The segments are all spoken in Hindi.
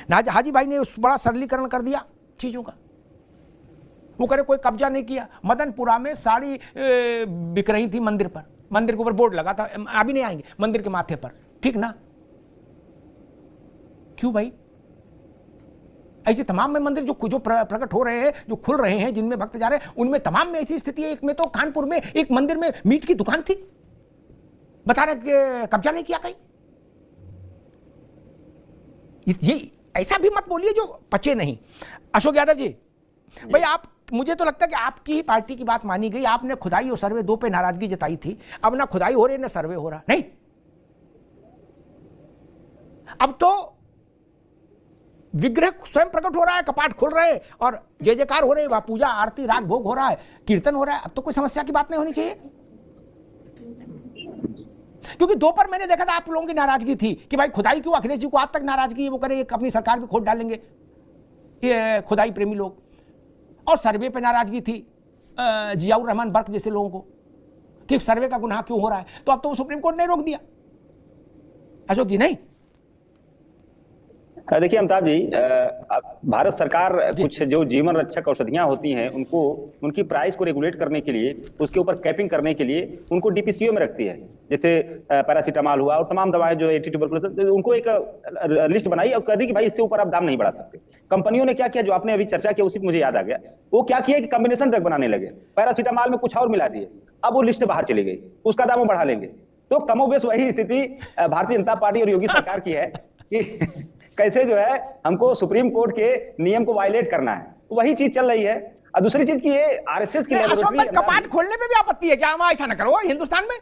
हाजी भाई ने उस बड़ा सरलीकरण कर दिया चीजों का। वो करे कोई कब्जा नहीं किया। मदनपुरा में साड़ी बिक रही थी मंदिर पर, मंदिर के ऊपर बोर्ड लगा था, अभी नहीं आएंगे, मंदिर के माथे पर, ठीक ना? क्यों भाई? ऐसे तमाम में मंदिर जो प्रकट हो रहे हैं, जो खुल रहे हैं, जिनमें भक्त जा रहे हैं, उनमें तमाम में ऐसी स्थिति है। एक में तो कानपुर में एक मंदिर में मीट की दुकान थी, बता रहे कि कब्जा नहीं किया कहीं। ये ऐसा भी मत बोलिए जो पचे नहीं। अशोक यादव जी भाई, आप, मुझे तो लगता है कि आपकी ही पार्टी की बात मानी गई। आपने खुदाई और सर्वे दो पे नाराजगी जताई थी, अब ना खुदाई हो रही ना सर्वे हो रहा। नहीं, अब तो विग्रह स्वयं प्रकट हो रहा है, कपाट खुल रहे हैं और जय जयकार हो रहे हैं, पूजा आरती राग भोग हो रहा है, कीर्तन हो रहा है। अब तो कोई समस्या की बात नहीं होनी चाहिए। क्योंकि दोपहर मैंने देखा था आप लोगों की नाराजगी थी कि भाई खुदाई क्यों, अखिलेश जी को आज तक नाराजगी है, वो करें अपनी सरकार भी खोद डालेंगे ये खुदाई प्रेमी लोग। और सर्वे पे नाराजगी थी जियाउर रहमान बर्क जैसे लोगों को कि सर्वे का गुनाह क्यों हो रहा है। तो अब तो वो सुप्रीम कोर्ट ने रोक दिया। अशोक जी नहीं, देखिए अमिताभ जी, भारत सरकार कुछ जो जीवन रक्षक औषधियां होती हैं उनको, उनकी प्राइस को रेगुलेट करने के लिए, उसके ऊपर कैपिंग करने के लिए उनको डीपीसीओ में रखती है। जैसे पैरासीटामॉल हुआ और तमाम दवाएं जो एंटी ट्यूबरकुलोसिस, उनको एक लिस्ट बनाई और कह दी कि भाई इससे ऊपर आप दाम नहीं बढ़ा सकते। कंपनियों ने क्या किया, जो आपने अभी चर्चा किया उसी मुझे याद आ गया, वो क्या किया कि कॉम्बिनेशन ड्रग बनाने लगे, पैरासीटामॉल में कुछ और मिला दिए, अब वो लिस्ट से बाहर चली गई, उसका दाम वो बढ़ा लेंगे। तो कमोबेश वही स्थिति भारतीय जनता पार्टी और योगी सरकार की है कि कैसे जो है हमको सुप्रीम कोर्ट के नियम को वायलेट करना है, वही चीज चल रही है। और दूसरी चीज की ये आरएसएस की कपाट खोलने पे भी आपत्ति है क्या? हम ऐसा ना करो हिंदुस्तान में।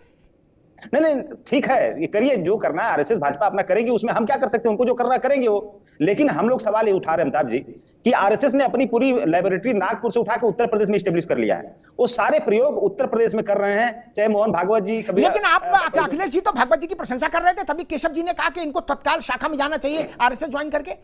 नहीं, ठीक है, ये करिए, जो करना है आरएसएस भाजपा अपना करेगी, उसमें हम क्या कर सकते हैं, उनको जो करना करेंगे वो। लेकिन हम लोग सवाल ये उठा रहे हैं अमिताभ जी कि आरएसएस ने अपनी पूरी लैबोरेटरी नागपुर से उठा के उत्तर प्रदेश में स्टेब्लिश कर लिया है। वो सारे प्रयोग उत्तर प्रदेश में कर रहे हैं, चाहे मोहन भागवत जी कभी। लेकिन आप अखिलेश जी तो भागवत जी की प्रशंसा कर रहे थे, तभी केशव जी ने कहा कि इनको तत्काल शाखा में जाना चाहिए आरएसएस ज्वाइन करके।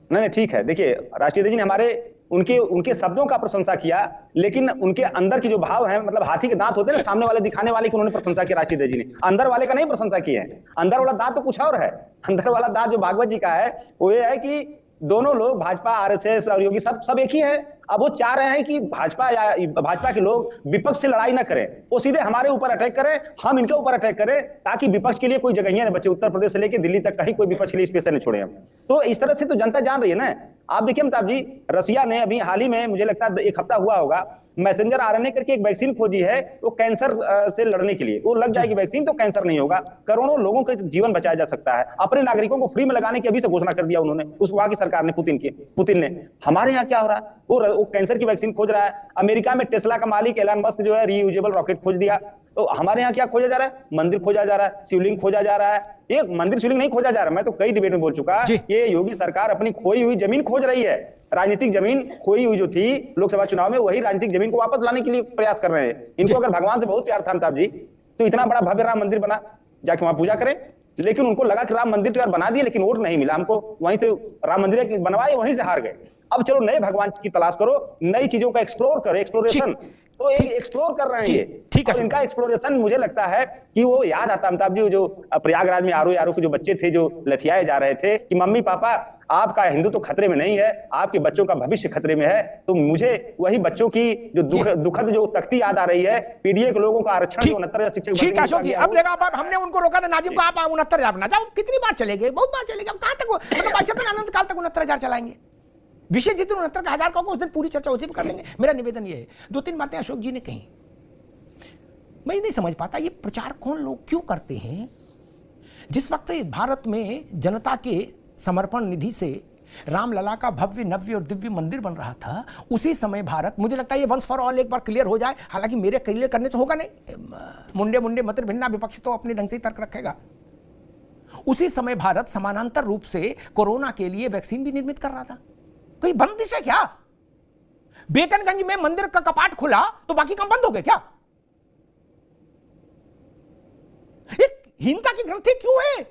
नहीं, ठीक है, देखिए राष्ट्रीय जी ने हमारे उनके शब्दों का प्रशंसा किया, लेकिन उनके अंदर के जो भाव हैं, मतलब हाथी के दांत होते हैं ना, सामने वाले दिखाने वाले की उन्होंने प्रशंसा की राष्ट्रीय जी ने, अंदर वाले का नहीं प्रशंसा की है। अंदर वाला दांत तो कुछ और है। अंदर वाला दांत जो भागवत जी का है वो ये है कि दोनों लोग, भाजपा आरएसएस और योगी सब एक ही है। अब वो चाह रहे हैं कि भाजपा के लोग विपक्ष से लड़ाई ना करें, वो सीधे हमारे ऊपर अटैक करें, हम इनके ऊपर अटैक करें, ताकि विपक्ष के लिए कोई जगह न बचे। उत्तर प्रदेश से लेकर दिल्ली तक कहीं कोई विपक्ष के लिए स्पेशल नहीं छोड़े हम। तो इस तरह से तो जनता जान रही है ना। आप देखिए अमिताभ जी, रसिया ने अभी हाल ही में, मुझे लगता है 1 हफ्ता हुआ होगा, मैसेंजर आरएनए करके एक वैक्सीन खोजी है, वो कैंसर से लड़ने के लिए। वो लग जाएगी वैक्सीन तो कैंसर नहीं होगा, करोड़ों लोगों का जीवन बचाया जा सकता है। अपने नागरिकों को फ्री में लगाने की अभी से घोषणा कर दिया उन्होंने, उस वहां की सरकार ने, पुतिन ने। हमारे यहाँ क्या हो रहा है, वो कैंसर की वैक्सीन खोज रहा है। अमेरिका में टेस्ला का मालिक एलन मस्क जो है रीयूजेबल रॉकेट खोज दिया। तो हमारे यहाँ क्या खोजा जा रहा है, मंदिर खोजा जा रहा है, शिवलिंग खोजा जा रहा है। ये मंदिर शिवलिंग नहीं खोजा जा रहा है, मैं तो कई डिबेट में बोल चुका, ये योगी सरकार अपनी खोई हुई जमीन खोज रही है। राजनीतिक जमीन खोई हुई जो थी लोकसभा चुनाव में, वही राजनीतिक जमीन को वापस लाने के लिए प्रयास कर रहे हैं। इनको अगर भगवान से बहुत प्यार था अमिताभ जी, तो इतना बड़ा भव्य राम मंदिर बना, जाके वहां पूजा करें। लेकिन उनको लगा कि राम मंदिर तो यार बना दिए, लेकिन वोट नहीं मिला हमको, वहीं से राम मंदिर बनवाए, वहीं से हार गए। अब चलो नए भगवान की तलाश करो, नई चीजों का एक्सप्लोर करो, एक्सप्लोरेशन। तो एक एक्सप्लोर कर रहे हैं ये, ठीक है। इनका एक्सप्लोरेशन मुझे लगता है कि वो याद आता अमिताभ जी, जो प्रयागराज में आरो के जो बच्चे थे जो लठियाए जा रहे थे कि मम्मी पापा आपका हिंदू तो खतरे में नहीं है, आपके बच्चों का भविष्य खतरे में है। तो मुझे वही बच्चों की जो दुखद जो तख्ती याद आ रही है, पीडीए के लोगों का आरक्षण, 69,000 शिक्षक। ठीक है अशोक जी, अब देखा, अब हमने उनको रोका था, नाजिम को आप 69,000 बना जाओ। कितनी बार चलेंगे, बहुत बार चलेंगे, अब कहां तक, मतलब ऐसे तो अनंत काल तक 69,000 चलाएंगे। विषय जितने 69,000 का उस दिन पूरी चर्चा उसी पर कर लेंगे। मेरा निवेदन ये है, 2-3 बातें अशोक जी ने कही, मैं नहीं समझ पाता ये प्रचार कौन लोग क्यों करते हैं। जिस वक्त भारत में जनता के समर्पण निधि से रामलला का भव्य नव्य और दिव्य मंदिर बन रहा था, उसी समय भारत, मुझे लगता है ये वंस फॉर ऑल एक बार क्लियर हो जाए, हालांकि मेरे क्लियर करने से होगा नहीं, मुंडे मत भिन्ना, विपक्ष तो अपने ढंग से तर्क रखेगा। उसी समय भारत समानांतर रूप से कोरोना के लिए वैक्सीन भी निर्मित कर रहा था। कोई बंदिश है क्या? बेकनगंज में मंदिर का कपाट खुला तो बाकी काम बंद हो गए क्या? हीनता की ग्रंथि क्यों है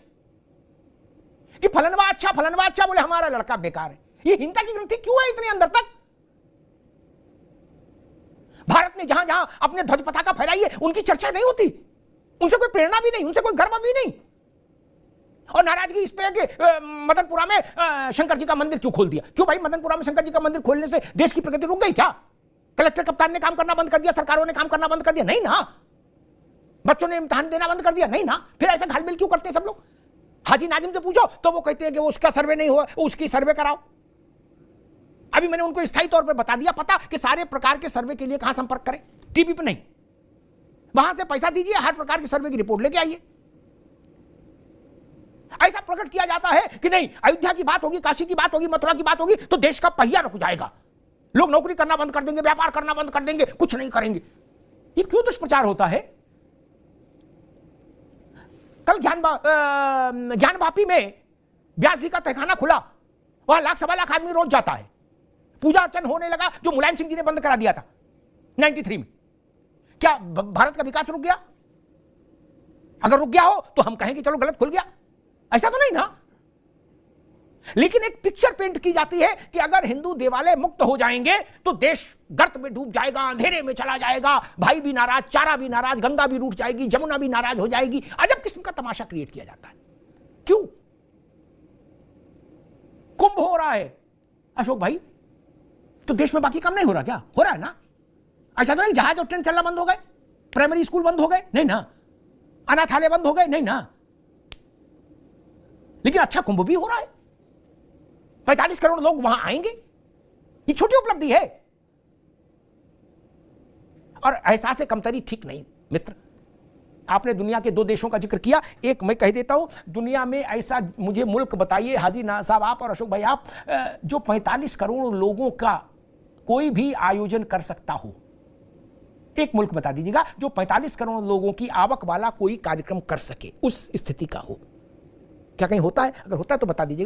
कि फलनवा अच्छा बोले हमारा लड़का बेकार है? ये हीनता की ग्रंथि क्यों है इतनी अंदर तक? भारत ने जहां जहां अपने ध्वज पताका फहराई है, उनकी चर्चा नहीं होती, उनसे कोई प्रेरणा भी नहीं, उनसे कोई गर्व भी नहीं। और नाराजगी इस पे है कि मदनपुरा में शंकर जी का मंदिर क्यों खोल दिया? क्यों भाई, मदनपुरा में शंकर जी का मंदिर खोलने से देश की प्रगति रुक गई क्या? कलेक्टर कप्तान ने काम करना बंद कर दिया, सरकारों ने काम करना बंद कर दिया? नहीं ना। बच्चों ने इम्तिहान देना बंद कर दिया? नहीं ना। फिर ऐसा घालमेल क्यों करते हैं सब लोग? हाजी नाजिम से पूछो तो वो कहते हैं कि वो उसका सर्वे नहीं हुआ, उसकी सर्वे कराओ। अभी मैंने उनको स्थायी तौर पर बता दिया पता कि सारे प्रकार के सर्वे के लिए कहां संपर्क करें, टीवी पे नहीं, वहां से पैसा दीजिए, हर प्रकार के सर्वे की रिपोर्ट लेके आइए। ऐसा प्रकट किया जाता है कि नहीं, अयोध्या की बात होगी, काशी की बात होगी, मथुरा की बात होगी तो देश का पहिया रुक जाएगा, लोग नौकरी करना बंद कर देंगे, व्यापार करना बंद कर देंगे, कुछ नहीं करेंगे। ये क्यों दुष्प्रचार होता है? कल ज्ञानवापी में व्यास जी का तहखाना खुला, वहां 1 लाख सवा लाख आदमी रोज जाता है, पूजा अर्चन होने लगा जो मुलायम सिंह जी ने बंद करा दिया था 93 में। क्या भारत का विकास रुक गया? अगर रुक गया हो तो हम कहें कि चलो गलत खुल गया, ऐसा तो नहीं ना। लेकिन एक पिक्चर पेंट की जाती है कि अगर हिंदू देवालय मुक्त हो जाएंगे तो देश गर्त में डूब जाएगा, अंधेरे में चला जाएगा, भाई भी नाराज, चारा भी नाराज, गंगा भी रूठ जाएगी, जमुना भी नाराज हो जाएगी। अजब किस्म का तमाशा क्रिएट किया जाता है। क्यों? कुंभ हो रहा है अशोक भाई, तो देश में बाकी काम नहीं हो रहा क्या? हो रहा है ना। ऐसा तो नहीं जहाज और ट्रेन चलना बंद हो गए, प्राइमरी स्कूल बंद हो गए, नहीं ना, अनाथालय बंद हो गए, नहीं ना। लेकिन अच्छा कुंभ भी हो रहा है, 45 करोड़ लोग वहां आएंगे, ये छोटी उपलब्धि है। और एहसास कमतरी ठीक नहीं मित्र। आपने दुनिया के 2 देशों का जिक्र किया, एक मैं कह देता हूं, दुनिया में ऐसा मुझे मुल्क बताइए हाजी साहब आप और अशोक भाई आप, जो 45 करोड़ लोगों का कोई भी आयोजन कर सकता हो। एक मुल्क बता दीजिएगा जो 45 करोड़ लोगों की आवक वाला कोई कार्यक्रम कर सके, उस स्थिति का हो। क्या कहीं होता है? अगर होता है तो बता दीजिएगा।